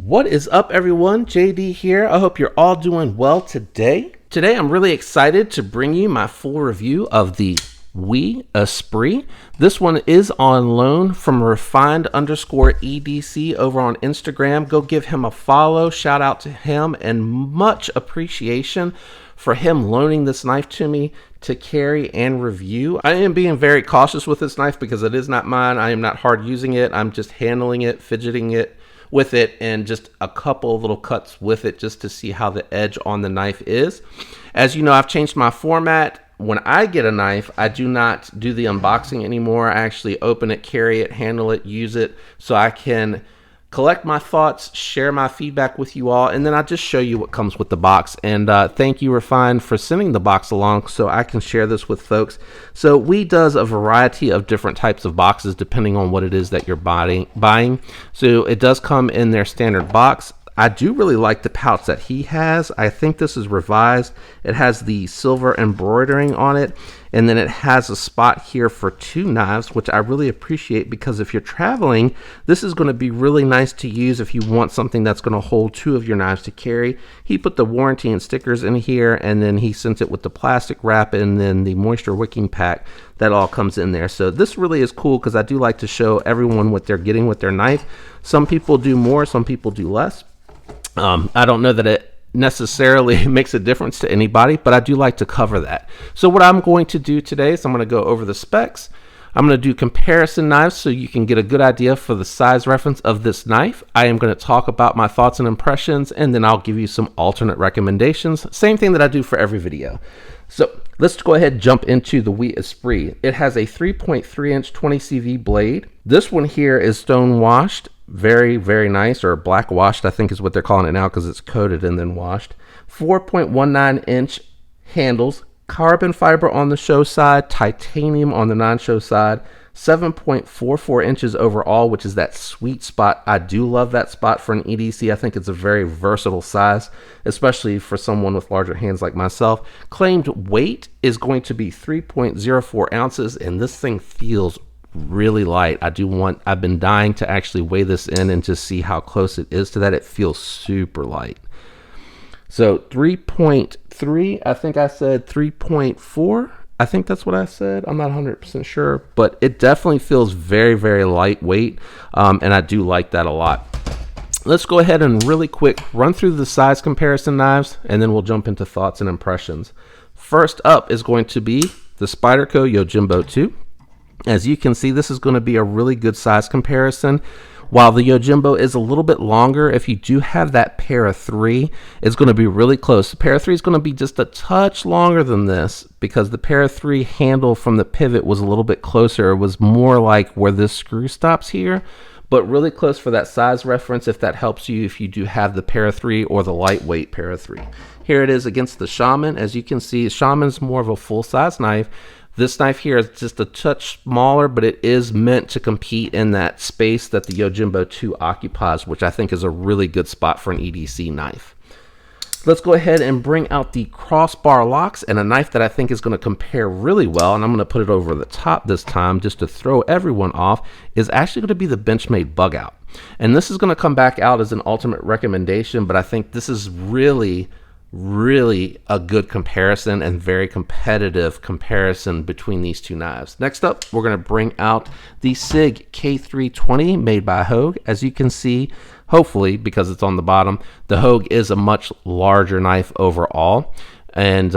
What is up, everyone? JD here. I hope you're all doing well today. Today, I'm really excited to bring you my full review of the Esprit. This one is on loan from refined_EDC over on Instagram. Go give him a follow. Shout out to him and much appreciation for him loaning this knife to me to carry and review. I am being very cautious with this knife because it is not mine. I am not hard using it. I'm just handling it, fidgeting it with it, and just a couple of little cuts with it just to see how the edge on the knife is. As you know, I've changed my format. When I get a knife, I do not do the unboxing anymore. I actually open it, carry it, handle it, use it, so I can collect my thoughts, share my feedback with you all, and then I just show you what comes with the box. And thank you, Refine, for sending the box along so I can share this with folks. So We does a variety of different types of boxes depending on what it is that you're buying. So it does come in their standard box. I do really like the pouch that he has. I think this is revised. It has the silver embroidering on it, and then it has a spot here for two knives, which I really appreciate because if you're traveling, this is going to be really nice to use if you want something that's going to hold two of your knives to carry. He put the warranty and stickers in here, and then he sent it with the plastic wrap and then the moisture wicking pack that all comes in there. So this really is cool because I do like to show everyone what they're getting with their knife. Some people do more, some people do less. I don't know that it necessarily makes a difference to anybody, but I do like to cover that. So what I'm going to do today is I'm going to go over the specs. I'm going to do comparison knives so you can get a good idea for the size reference of this knife. I am going to talk about my thoughts and impressions, and then I'll give you some alternate recommendations. Same thing that I do for every video. So let's go ahead and jump into the Esprit. It has a 3.3 inch 20 CV blade. This one here is stone washed. Very, very nice, or black washed, I think is what they're calling it now because it's coated and then washed. 4.19 inch handles, carbon fiber on the show side, titanium on the non-show side, 7.44 inches overall, which is that sweet spot. I do love that spot for an EDC. I think it's a very versatile size, especially for someone with larger hands like myself. Claimed weight is going to be 3.04 ounces, and this thing feels really light. I've been dying to actually weigh this in and just see how close it is to that. It feels super light. So 3.3, I think I said 3.4. I think that's what I said. I'm not 100% sure, but it definitely feels very, very lightweight. And I do like that a lot. Let's go ahead and really quick run through the size comparison knives, and then we'll jump into thoughts and impressions. First up is going to be the Spyderco Yojimbo 2. As you can see, this is going to be a really good size comparison. While the Yojimbo is a little bit longer, if you do have that Para 3, it's going to be really close. The Para 3 is going to be just a touch longer than this because the Para 3 handle from the pivot was a little bit closer. It was more like where this screw stops here, but really close for that size reference if that helps you if you do have the Para 3 or the lightweight Para 3. Here it is against the Shaman. As you can see, Shaman's more of a full-size knife. This knife here is just a touch smaller, but it is meant to compete in that space that the Yojimbo 2 occupies, which I think is a really good spot for an EDC knife. Let's go ahead and bring out the crossbar locks, and a knife that I think is going to compare really well, and I'm going to put it over the top this time just to throw everyone off, is actually going to be the Benchmade Bug Out. And this is going to come back out as an ultimate recommendation, but I think this is really a good comparison and very competitive comparison between these two knives. Next up, we're going to bring out the SIG K320 made by Hogue. As you can see, hopefully, because it's on the bottom, the Hogue is a much larger knife overall. And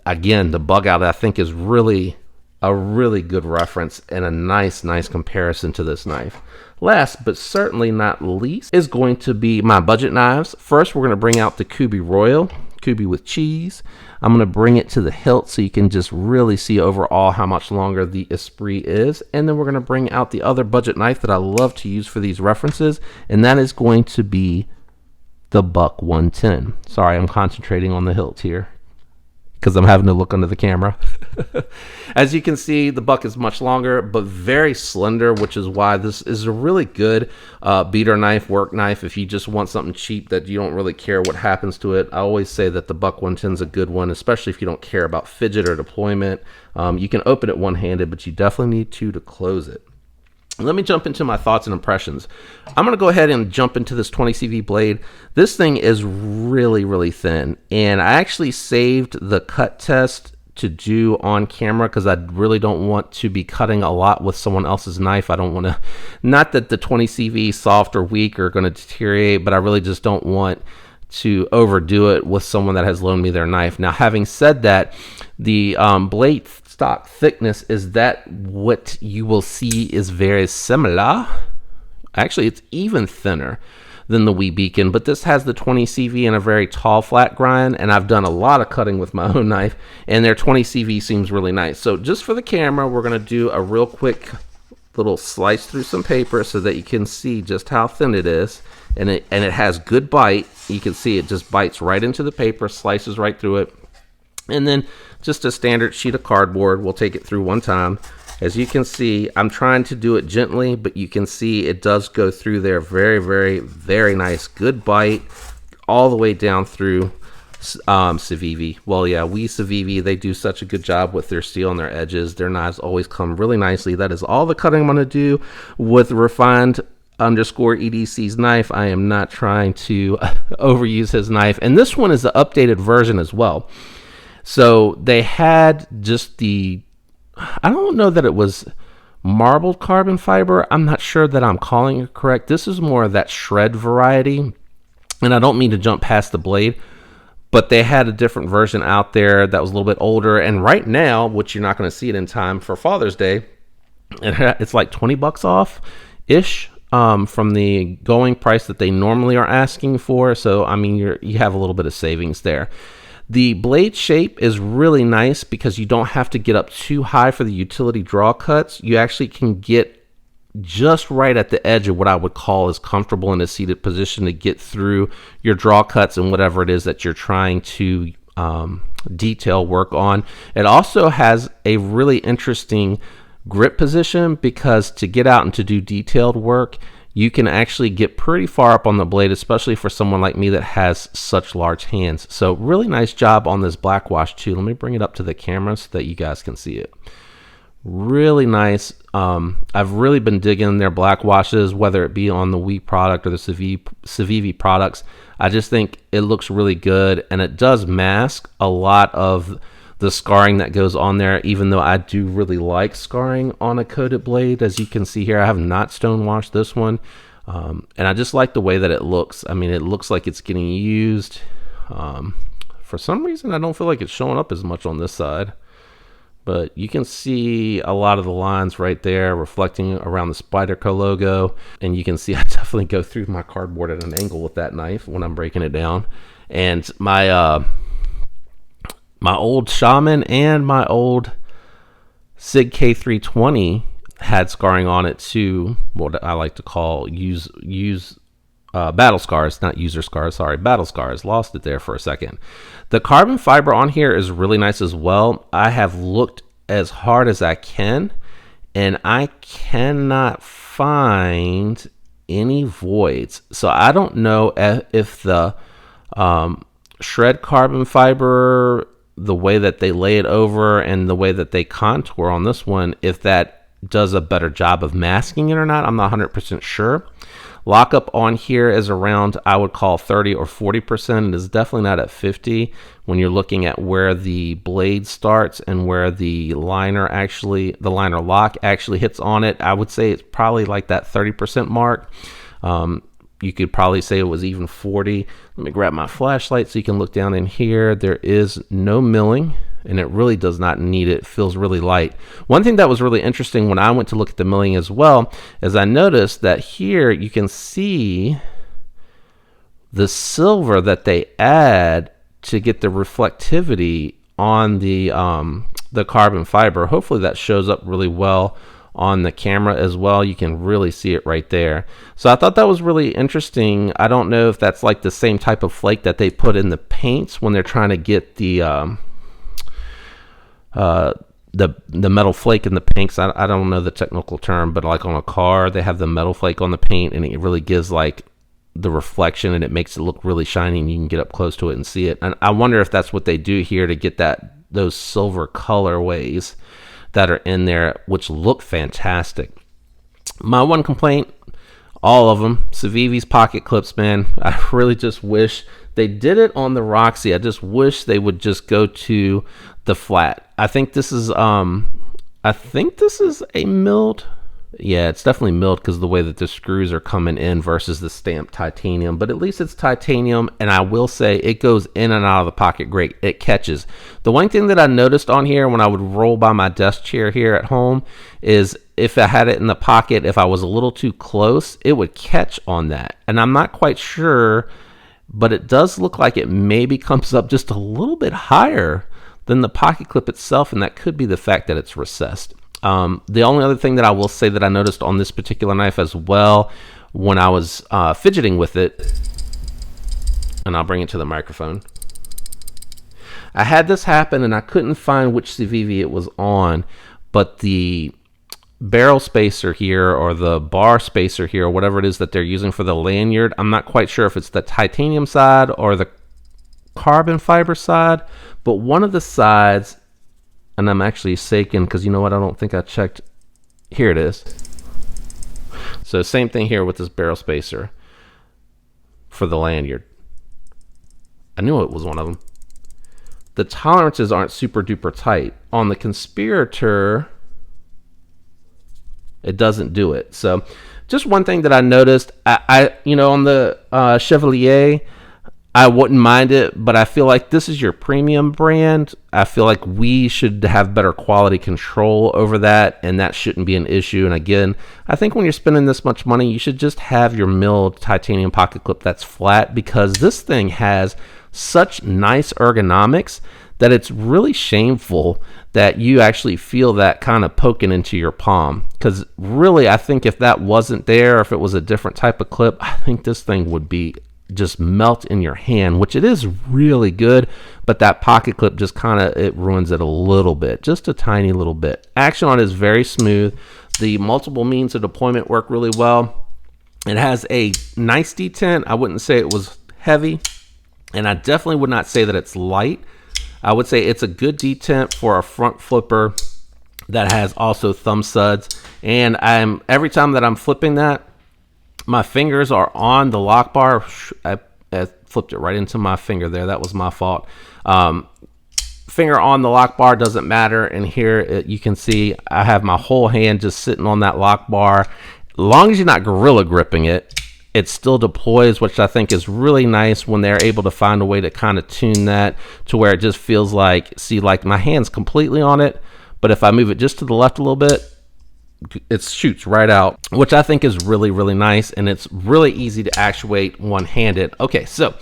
again, the Bug Out I think is really a really good reference and a nice comparison to this knife. Last but certainly not least is going to be my budget knives. First, we're going to bring out the Kubi Royal, Kubi with cheese. I'm going to bring it to the hilt so you can just really see overall how much longer the Esprit is. And then we're going to bring out the other budget knife that I love to use for these references, and that is going to be the Buck 110. Sorry, I'm concentrating on the hilt here because I'm having to look under the camera. As you can see, the Buck is much longer, but very slender, which is why this is a really good beater knife, work knife. If you just want something cheap that you don't really care what happens to it, I always say that the Buck 110 is a good one, especially if you don't care about fidget or deployment. You can open it one-handed, but you definitely need to close it. let me jump into my thoughts and impressions. I'm going to go ahead and jump into this 20CV blade. This thing is really, really thin, and I actually saved the cut test to do on camera because I really don't want to be cutting a lot with someone else's knife. I don't want to, not that the 20CV soft or weak are going to deteriorate, but I really just don't want to overdo it with someone that has loaned me their knife. Now, having said that, the blade stock thickness is that what you will see is very similar. Actually, it's even thinner than the Wee Beacon, but this has the 20CV in a very tall flat grind, and I've done a lot of cutting with my own knife, and their 20CV seems really nice. So just for the camera, we're going to do a real quick little slice through some paper so that you can see just how thin it is, and it has good bite. You can see it just bites right into the paper, slices right through it. And then just a standard sheet of cardboard. We'll take it through one time. As you can see, I'm trying to do it gently, but you can see it does go through there. Very, very, very nice. Good bite all the way down through Civivi. Well, yeah, Civivi, they do such a good job with their steel and their edges. Their knives always come really nicely. That is all the cutting I'm going to do with refined _EDC's knife. I am not trying to overuse his knife. And this one is the updated version as well. So they had just the, I don't know that it was marbled carbon fiber. I'm not sure that I'm calling it correct. This is more of that shred variety. And I don't mean to jump past the blade, but they had a different version out there that was a little bit older. And right now, which you're not going to see it in time for Father's Day, it's like $20 off-ish from the going price that they normally are asking for. So, I mean, you have a little bit of savings there. The blade shape is really nice because you don't have to get up too high for the utility draw cuts. You actually can get just right at the edge of what I would call is comfortable in a seated position to get through your draw cuts and whatever it is that you're trying to detail work on. It also has a really interesting grip position because to get out and to do detailed work, you can actually get pretty far up on the blade, especially for someone like me that has such large hands. So really nice job on this black wash too. Let me bring it up to the camera so that you guys can see it. Really nice. I've really been digging their black washes, whether it be on the Wii product or the Civivi products. I just think it looks really good, and it does mask a lot of the scarring that goes on there, even though I do really like scarring on a coated blade. As you can see here, I have not stone washed this one, and I just like the way that it looks. I mean, it looks like it's getting used. For some reason, I don't feel like it's showing up as much on this side, but you can see a lot of the lines right there reflecting around the Spyderco logo, and you can see I definitely go through my cardboard at an angle with that knife when I'm breaking it down. And my old Shaman and my old Sig K320 had scarring on it too. What I like to call battle scars, not user scars. Sorry, battle scars. Lost it there for a second. The carbon fiber on here is really nice as well. I have looked as hard as I can, and I cannot find any voids. So I don't know if the shred carbon fiber, the way that they lay it over and the way that they contour on this one, if that does a better job of masking it or not. I'm not 100% sure. Lockup on here is around, I would call 30 or 40%. It is definitely not at 50 when you're looking at where the blade starts and where the liner lock actually hits on it. I would say it's probably like that 30% mark. You could probably say it was even 40. Let me grab my flashlight so you can look down in here. There is no milling, and it really does not need it. It feels really light. One thing that was really interesting when I went to look at the milling as well is I noticed that here you can see the silver that they add to get the reflectivity on the carbon fiber. Hopefully that shows up really well on the camera as well. You can really see it right there. So I thought that was really interesting. I don't know if that's like the same type of flake that they put in the paints when they're trying to get the metal flake in the paints. I don't know the technical term, but like on a car, they have the metal flake on the paint, and it really gives like the reflection, and it makes it look really shiny, and you can get up close to it and see it. And I wonder if that's what they do here to get those silver colorways that are in there, which look fantastic. My one complaint, all of them, Civivi's pocket clips, man. I really just wish they did it on the Roxy. I just wish they would just go to the flat. I think this is a milled. Yeah, it's definitely milled because of the way that the screws are coming in versus the stamped titanium. But at least it's titanium, and I will say it goes in and out of the pocket great. It catches. The one thing that I noticed on here when I would roll by my desk chair here at home is if I had it in the pocket, if I was a little too close, it would catch on that. And I'm not quite sure, but it does look like it maybe comes up just a little bit higher than the pocket clip itself, and that could be the fact that it's recessed. The only other thing that I will say that I noticed on this particular knife as well when I was fidgeting with it, and I'll bring it to the microphone, I had this happen and I couldn't find which Civivi it was on, but the barrel spacer here or the bar spacer here or whatever it is that they're using for the lanyard, I'm not quite sure if it's the titanium side or the carbon fiber side, but one of the sides, and I'm actually shaking because you know what, I don't think I checked. Here it is. So same thing here with this barrel spacer for the lanyard. I knew it was one of them. The tolerances aren't super duper tight. On the Conspirator, it doesn't do it. So just one thing that I noticed, I on the Chevalier, I wouldn't mind it, but I feel like this is your premium brand. I feel like we should have better quality control over that, and that shouldn't be an issue. And again, I think when you're spending this much money, you should just have your milled titanium pocket clip that's flat, because this thing has such nice ergonomics that it's really shameful that you actually feel that kind of poking into your palm. Because really, I think if that wasn't there, if it was a different type of clip, I think this thing would be just melt in your hand, which it is really good, but that pocket clip just kind of, it ruins it a little bit, just a tiny little bit. Action on it is very smooth. The multiple means of deployment work really well. It has a nice detent. I wouldn't say it was heavy, and I definitely would not say that it's light. I would say it's a good detent for a front flipper that has also thumb studs. And every time that I'm flipping that, my fingers are on the lock bar. I flipped it right into my finger there. That was my fault. Finger on the lock bar doesn't matter. And here you can see I have my whole hand just sitting on that lock bar. As long as you're not gorilla gripping it, it still deploys, which I think is really nice when they're able to find a way to kind of tune that to where it just feels like, see, like my hand's completely on it, but if I move it just to the left a little bit, it shoots right out, which I think is really, really nice, and it's really easy to actuate one-handed. Okay, so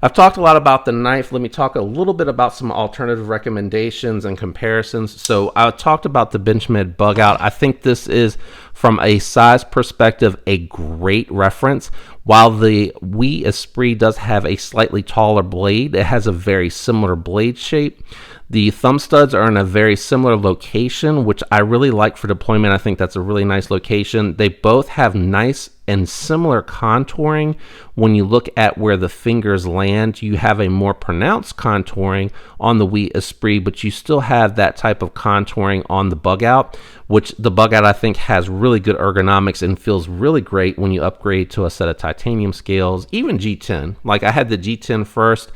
I've talked a lot about the knife. Let me talk a little bit about some alternative recommendations and comparisons. So I talked about the Benchmade bug out. I think this is, from a size perspective, a great reference. While the Wii Esprit does have a slightly taller blade, it has a very similar blade shape. The thumb studs are in a very similar location, which I really like for deployment. I think that's a really nice location. They both have nice and similar contouring. When you look at where the fingers land, you have a more pronounced contouring on the Wii Esprit, but you still have that type of contouring on the bug out, which the bug out I think has really good ergonomics and feels really great when you upgrade to a set of titanium scales, even G10. Like I had the G10 first,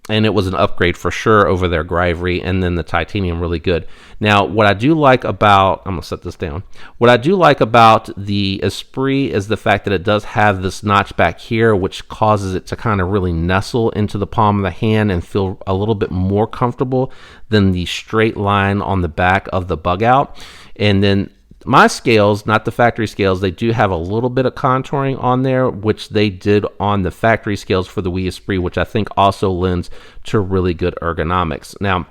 and it was an upgrade for sure over their Gravity, and then the titanium really good. Now, what I do like about, I'm gonna set this down. What I do like about the Esprit is the fact that it does have this notch back here, which causes it to kind of really nestle into the palm of the hand and feel a little bit more comfortable than the straight line on the back of the bug out. And then my scales, not the factory scales, they do have a little bit of contouring on there, which they did on the factory scales for the Wii Esprit, which I think also lends to really good ergonomics. Now,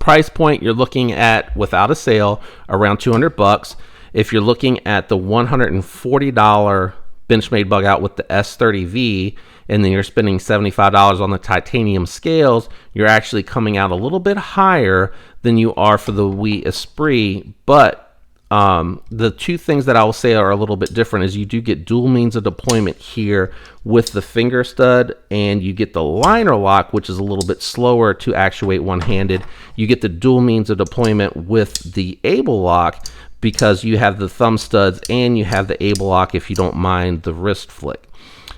price point, you're looking at, without a sale, around $200. If you're looking at the $140 Benchmade bug out with the S30V, and then you're spending $75 on the titanium scales, you're actually coming out a little bit higher than you are for the Wii Esprit. But the two things that I will say are a little bit different is you do get dual means of deployment here with the finger stud, and you get the liner lock, which is a little bit slower to actuate one-handed. You get the dual means of deployment with the able lock, because you have the thumb studs and you have the able lock if you don't mind the wrist flick.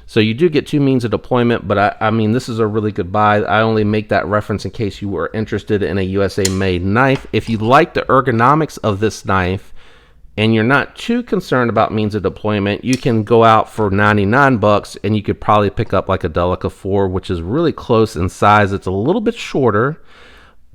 So you do get two means of deployment, but I mean, this is a really good buy. I only make that reference in case you were interested in a USA made knife. If you like the ergonomics of this knife and you're not too concerned about means of deployment, you can go out for 99 bucks and you could probably pick up like a Delica 4, which is really close in size. It's a little bit shorter,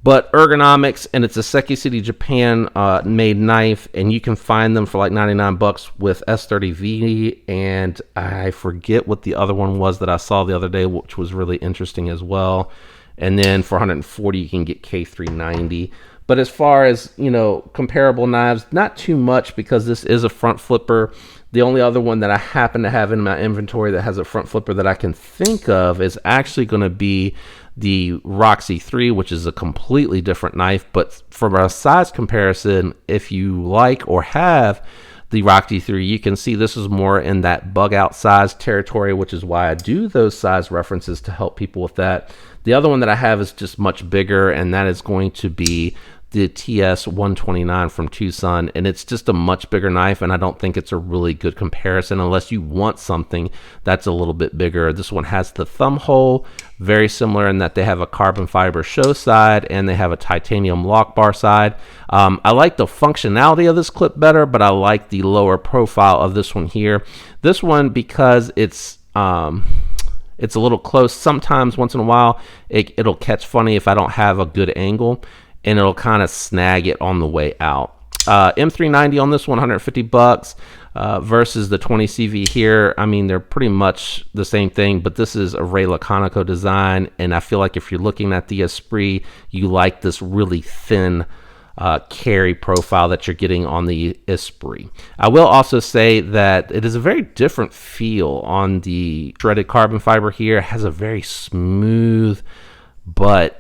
but ergonomics, and it's a Seki City, Japan made knife, and you can find them for like 99 bucks with S30V, and I forget what the other one was that I saw the other day, which was really interesting as well. And then for 140 you can get K390. But as far as, you know, comparable knives, not too much, because this is a front flipper. The only other one that I happen to have in my inventory that has a front flipper that I can think of is actually going to be the Roxy 3, which is a completely different knife. But from a size comparison, if you like or have the Roxy 3, you can see this is more in that bug out size territory, which is why I do those size references to help people with that. The other one that I have is just much bigger, and that is going to be the TS 129 from Tucson, and it's just a much bigger knife, and I don't think it's a really good comparison unless you want something that's a little bit bigger. This one has the thumb hole, very similar in that they have a carbon fiber show side and they have a titanium lock bar side. I like the functionality of this clip better, but I like the lower profile of this one here. This one, because it's a little close, sometimes once in a while it'll catch funny if I don't have a good angle, and it'll kind of snag it on the way out. M390 on this one, 150 bucks versus the 20CV here. I mean, they're pretty much the same thing, but this is a Ray Laconico design, and I feel like if you're looking at the Esprit, you like this really thin carry profile that you're getting on the Esprit. I will also say that it is a very different feel on the shredded carbon fiber here. It has a very smooth but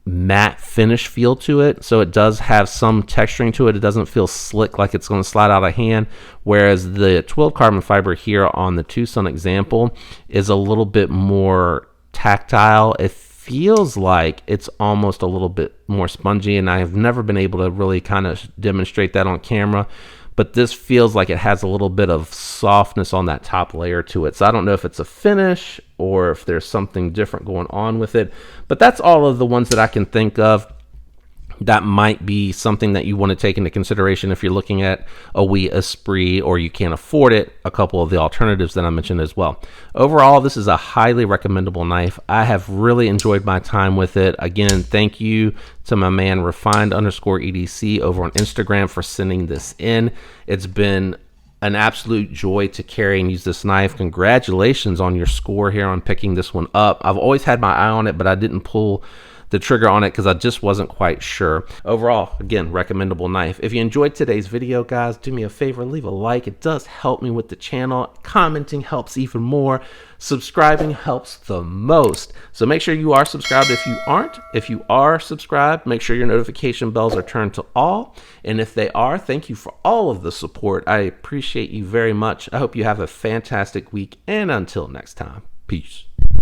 matte finish feel to it, so it does have some texturing to it. It doesn't feel slick like it's going to slide out of hand, whereas the 12 carbon fiber here on the Tucson example is a little bit more tactile. It feels like it's almost a little bit more spongy, and I have never been able to really kind of demonstrate that on camera, but this feels like it has a little bit of softness on that top layer to it. So I don't know if it's a finish or if there's something different going on with it, but that's all of the ones that I can think of that might be something that you want to take into consideration if you're looking at a wee Esprit or you can't afford it. A couple of the alternatives that I mentioned as well. Overall, this is a highly recommendable knife. I have really enjoyed my time with it. Again, thank you to my man refined_EDC over on Instagram for sending this in. It's been an absolute joy to carry and use this knife. Congratulations on your score here on picking this one up. I've always had my eye on it, but I didn't pull the trigger on it because I just wasn't quite sure. Overall, again, recommendable knife. If you enjoyed today's video, guys, do me a favor, leave a like. It does help me with the channel. Commenting helps even more. Subscribing helps the most. So make sure you are subscribed if you aren't. If you are subscribed, make sure your notification bells are turned to all. And if they are, thank you for all of the support. I appreciate you very much. I hope you have a fantastic week, and until next time, peace.